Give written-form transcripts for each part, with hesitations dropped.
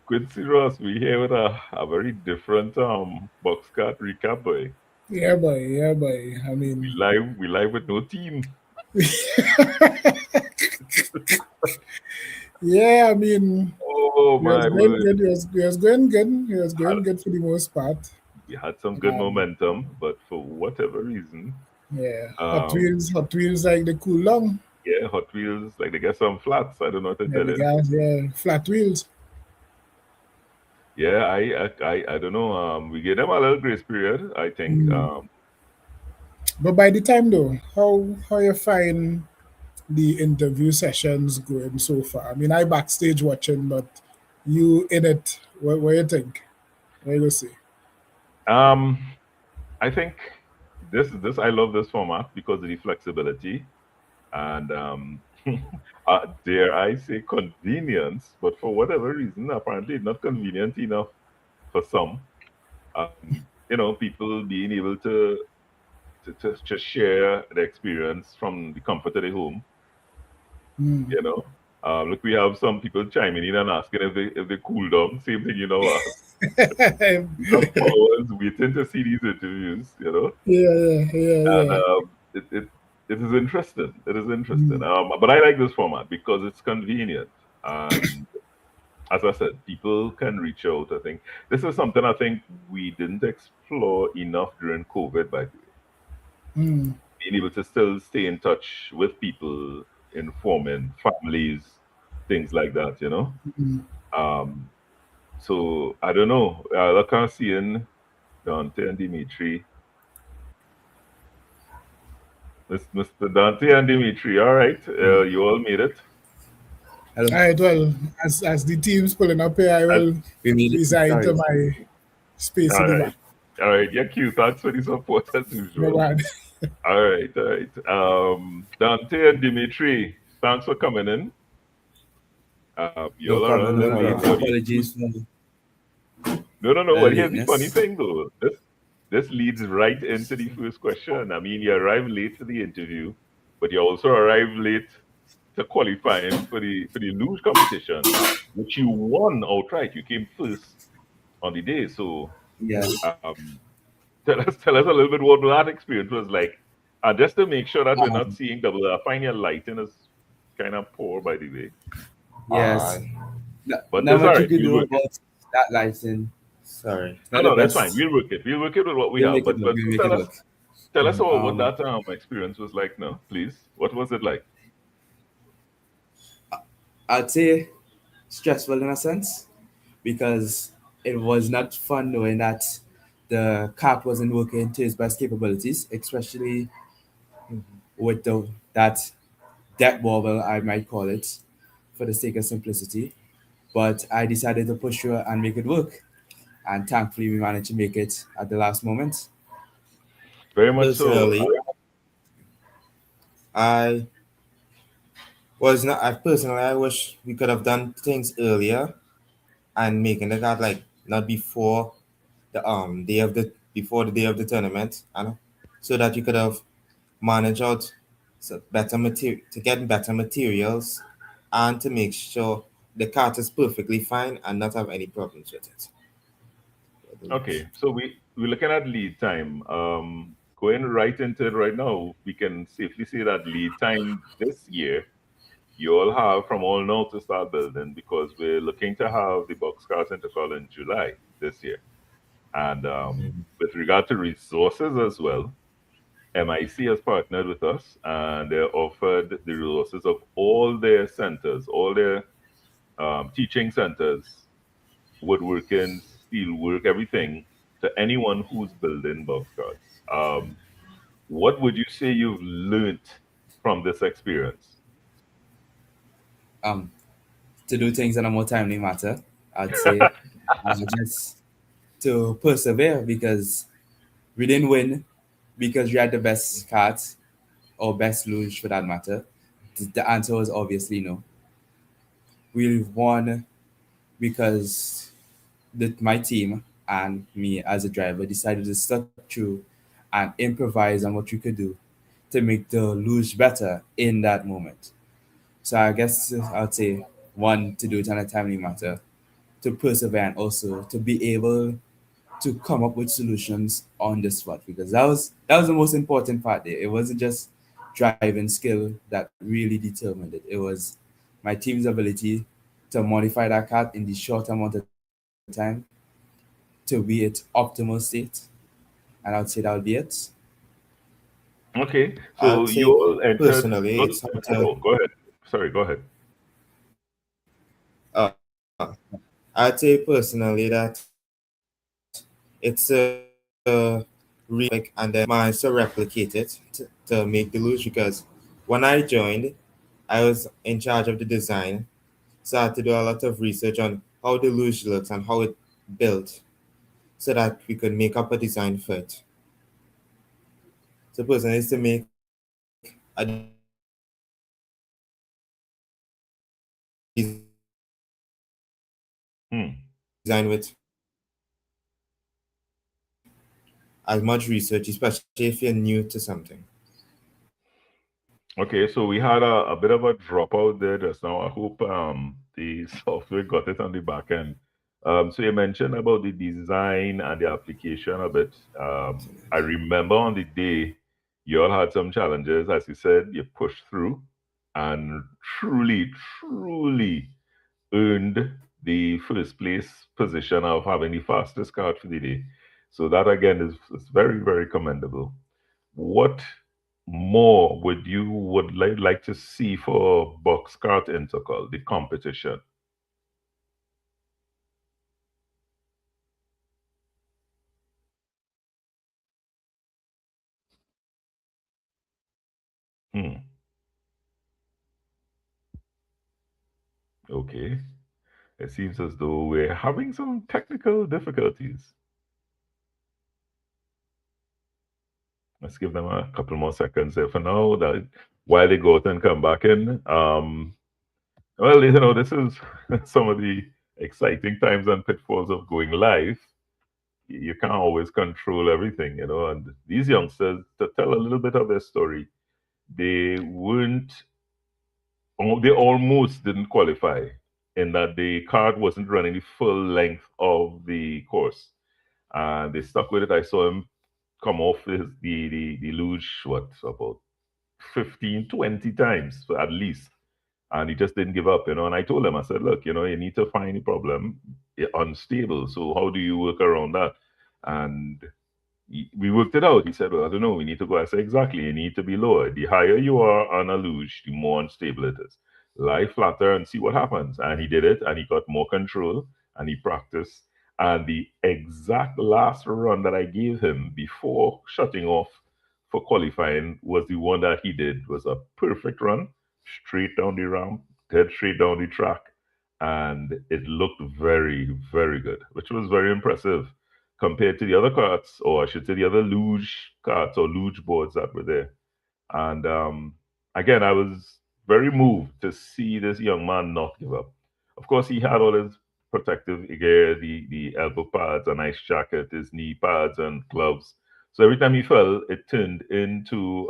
Quincy Ross, we here with a very different box card recap, boy. Yeah, boy. Yeah, boy. I mean, We live with no team. yeah, I mean, Oh he was my going word. good. He was going good. He was Had, going good for the most part. we had some good Um, momentum, but for whatever reason, yeah, um, Hot Wheels like the cool long. yeah, Hot Wheels, like they get some flats. I don't know what to Yeah, tell the you. guys, yeah, flat wheels. Yeah, I don't know. We gave them a little grace period, I think. Mm. But by the time though, how you find the interview sessions going so far? I mean, I backstage watching, but you in it. What you think? What you gonna say? Um, I think this I love this format because of the flexibility and dare I say convenience, but for whatever reason, apparently it's not convenient enough for some. People being able to just share the experience from the comfort of their home. Mm. You know, look, we have some people chiming in and asking if they cool down. Same thing, we have followers waiting to see these interviews. And Yeah. it is interesting. It is interesting. Mm. But I like this format because it's convenient. And as I said, people can reach out. I think this is something I think we didn't explore enough during COVID, by the way. Mm. Being able to still stay in touch with people, informing families, things like that. Mm. Um, so I don't know. I can't see in Dante and Dimitri. Mr. Dante and Dimitri, all right. You all made it. All Hello. right, well, as the team's pulling up here, I And, will We made it. resign Sorry. to my space all in the right. back. All right. Yeah, cute. Thanks for the support as No usual. bad. All right. All right. Dante and Dimitri, thanks for coming in. You No all are a problem. No little late problem. for the Apologies for No. the Well, here's the funny lateness. thing, though. This leads right into the first question. I mean, you arrived late to the interview, but you also arrived late to qualifying for the luge competition, which you won outright. You came first on the day. So, Yeah. um, tell us a little bit what that experience was like, and just to make sure that we're not Um, seeing double. I find your lighting is kind of poor, by the way. yes. But Not that's all much you right. could We'll do work it. about that lighting. Sorry. It's No, not the no, that's fine. best. We'll work it. We'll work it with what we We'll have. make it But work. but We'll so make it work. tell us all what Um, that experience was like now, please. What was it like? I'd say stressful in a sense because it was not fun knowing that the cart wasn't working to its best capabilities, especially with that deck wobble, I might call it, for the sake of simplicity. But I decided to push through and make it work. And thankfully, we managed to make it at the last moment. Very much so. Personally, I was not. I personally, I wish we could have done things earlier and making it at like not before the day of the before the day of the tournament, and so that you could have managed out better material to get better materials and to make sure the cart is perfectly fine and not have any problems with it. Okay, so we're looking at lead time. Going right into it right now, we can safely say that lead time this year you all have from all now to start building because we're looking to have the box cars intercol in July this year. And with regard to resources as well, MIC has partnered with us and they offered the resources of all their centers, all their teaching centers, woodworking, steelwork, everything to anyone who's building boxcars. What would you say you've learned from this experience? Um, to do things in a more timely matter, I'd say just to persevere because we didn't win because we had the best cards or best luge for that matter. The answer was obviously no. We won because my team and me as a driver decided to stuck through and improvise on what we could do to make the luge better in that moment. So I guess I'd say one, to do it on a timely matter, to persevere, and also to be able to come up with solutions on the spot, because that was the most important part there. It wasn't just driving skill that really determined it. It was my team's ability to modify that card in the short amount of time to be its optimal state. And I would say that would be it. Okay, I'd so say you all entered. personally, No, it's no, not no, go ahead. Sorry, go ahead. uh, I'd say personally that it's really and then managed to replicate it to make the luge because when I joined, I was in charge of the design, so I had to do a lot of research on how the luge looks and how it built, so that we could make up a design for it. So personally, is to make a design with Hmm. as much research, especially if you're new to something. Okay, so we had a bit of a dropout there just now. I hope the software got it on the back end. So you mentioned about the design and the application a bit. I remember on the day you all had some challenges. As you said, you pushed through and truly, truly earned the first place position of having the fastest card for the day. So that again is very, very commendable. What more would like to see for box cart intercol, the competition? Hmm. Okay. It seems as though we're having some technical difficulties. Let's give them a couple more seconds there for now. That while they go out and come back in. Well, this is some of the exciting times and pitfalls of going live. You can't always control everything, and these youngsters, to tell a little bit of their story, they weren't they almost didn't qualify in that the card wasn't running the full length of the course. And they stuck with it. I saw him come off the luge, what, about 15, 20 times at least. And he just didn't give up, And I told him, I said, look, you need to find the problem. You're unstable. So how do you work around that? And we worked it out. He said, well, I don't know. We need to go. I said, exactly. You need to be lower. The higher you are on a luge, the more unstable it is. Lie flatter and see what happens. And he did it, and he got more control, and he practiced. And the exact last run that I gave him before shutting off for qualifying was the one that he did. It was a perfect run, straight down the ramp, dead straight down the track. And it looked very, very good, which was very impressive compared to the other carts, or I should say the other luge carts or luge boards that were there. And again, I was very moved to see this young man not give up. Of course, he had all his protective gear, the elbow pads, a nice jacket, his knee pads, and gloves. So every time he fell, it turned into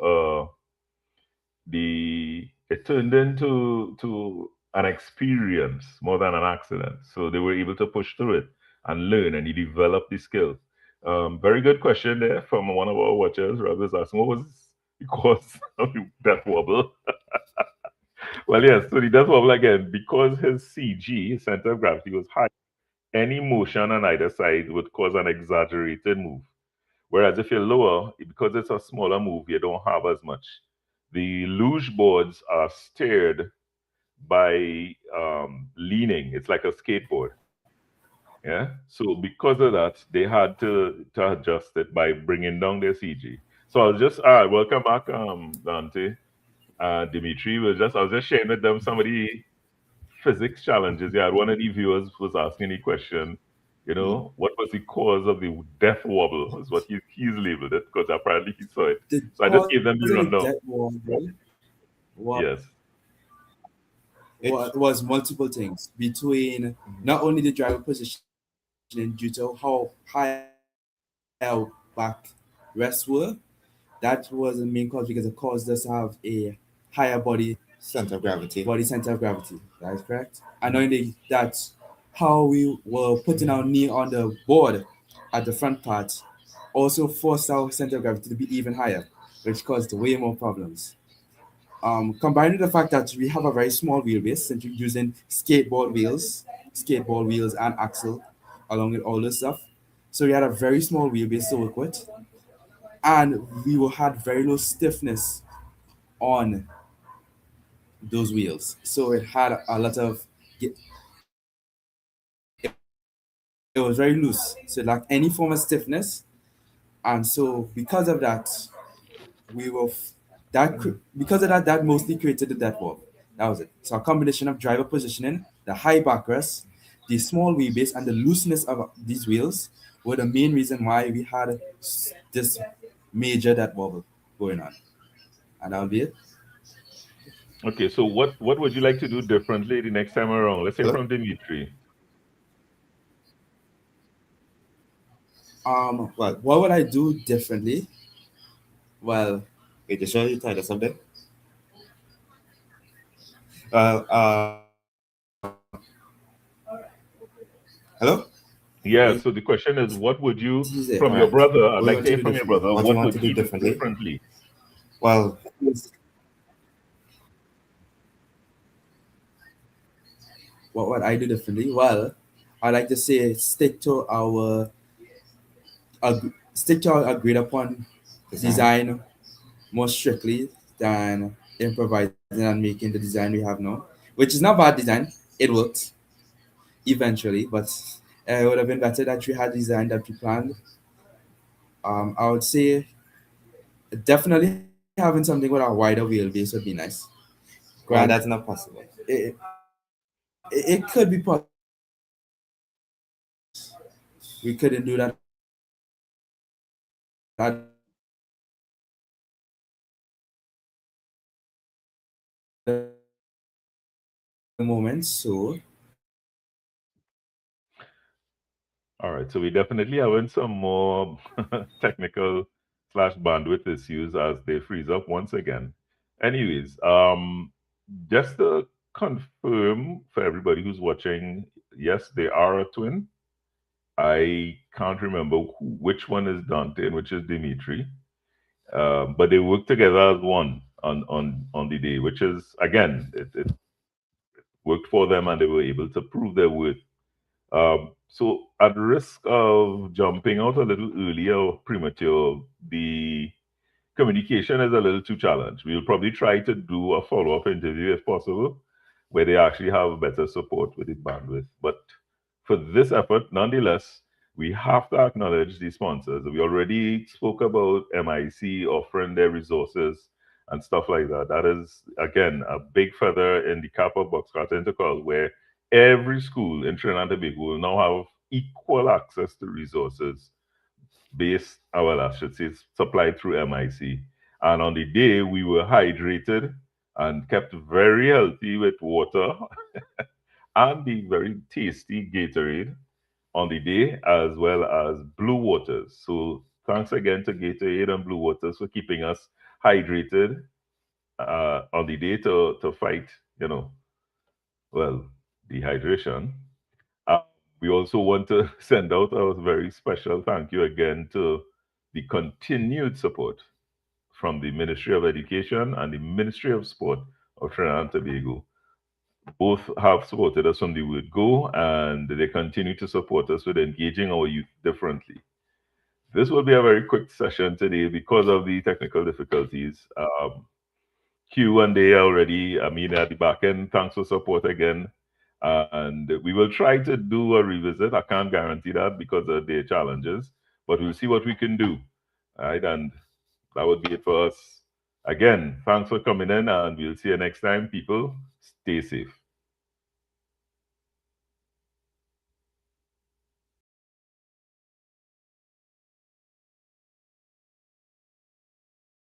an experience more than an accident. So they were able to push through it and learn, and he developed the skill. Very good question there from one of our watchers. Rob is asking, what was the cause of the death wobble? Well, yes, so the death wobble again, because his CG, his center of gravity, was high, any motion on either side would cause an exaggerated move. Whereas if you're lower, because it's a smaller move, you don't have as much. The luge boards are steered by leaning. It's like a skateboard. Yeah. So because of that, they had to adjust it by bringing down their CG. So I'll just welcome back, Dante, Dimitri. I was just sharing with them some of the physics challenges. Yeah, one of the viewers was asking the question, what was the cause of the death wobble? Is what he's labeled it, because apparently he saw it. The So I just cause gave them of the the rundown. death was Yes. It's was multiple things between not only the driver positioning due to how high our back rests were. That was the main cause because it caused us to have a higher body center of gravity. body center of gravity. That is correct. And knowing that how we were putting our knee on the board at the front part also forced our center of gravity to be even higher, which caused way more problems. Combined with the fact that we have a very small wheelbase since we're using skateboard wheels and axle along with all this stuff. So we had a very small wheelbase to work with, and had very low stiffness on those wheels. So it had a lot of it was very loose. So it lacked any form of stiffness, and so because of that, we were because of that mostly created the death wall. That was it. So a combination of driver positioning, the high backrest, the small wheelbase, and the looseness of these wheels were the main reason why we had this major death wobble going on. And that'll be it. Okay, so what would you like to do differently the next time around? Let's say Hello? from Dimitri. Well, What would I do differently? Well, wait, just show you tied or something. Well, hello? Yeah, yeah, so the question is, what would you, he's there. from All your right. brother, I'd What do you like want to to hear do from your differently? brother, What do you what want would to do he do differently? differently? Well, What would I do differently? Well, I like to say stick to our agreed upon design. design more strictly than improvising and making the design we have now, which is not bad design. It worked eventually, but it would have been better that we had design that we planned. I would say definitely having something with a wider wheelbase would be nice. Grant, Well, that's not possible. it could be possible, but we couldn't do that at the moment. So All right, so we definitely having some more technical slash bandwidth issues as they freeze up once again. Anyways, just to confirm for everybody who's watching, yes, they are a twin. I can't remember which one is Dante and which is Dimitri, but they work together as one on the day, which is again it worked for them and they were able to prove their worth. So, at risk of jumping out a little earlier or premature, the communication is a little too challenged. We'll probably try to do a follow up interview if possible, where they actually have better support with the bandwidth. But for this effort, nonetheless, we have to acknowledge the sponsors. We already spoke about MIC offering their resources and stuff like that. That is, again, a big feather in the cap of Box Cart Intercol, where every school in Trinidad and Tobago will now have equal access to resources based, well, I should say, supplied through MIC. And on the day, we were hydrated and kept very healthy with water and the very tasty Gatorade on the day, as well as Blue Waters. So thanks again to Gatorade and Blue Waters for keeping us hydrated on the day to fight, well, dehydration. Uh, we also want to send out a very special thank you again to the continued support from the Ministry of Education and the Ministry of Sport of Trinidad and Tobago. Both have supported us from the word go, and they continue to support us with engaging our youth differently. This will be a very quick session today because of the technical difficulties. Q and they already, I mean, at the back end, thanks for support again. And we will try to do a revisit. I can't guarantee that because of their challenges, but we'll see what we can do. All right. And that would be it for us. Again, thanks for coming in, and we'll see you next time. People, stay safe.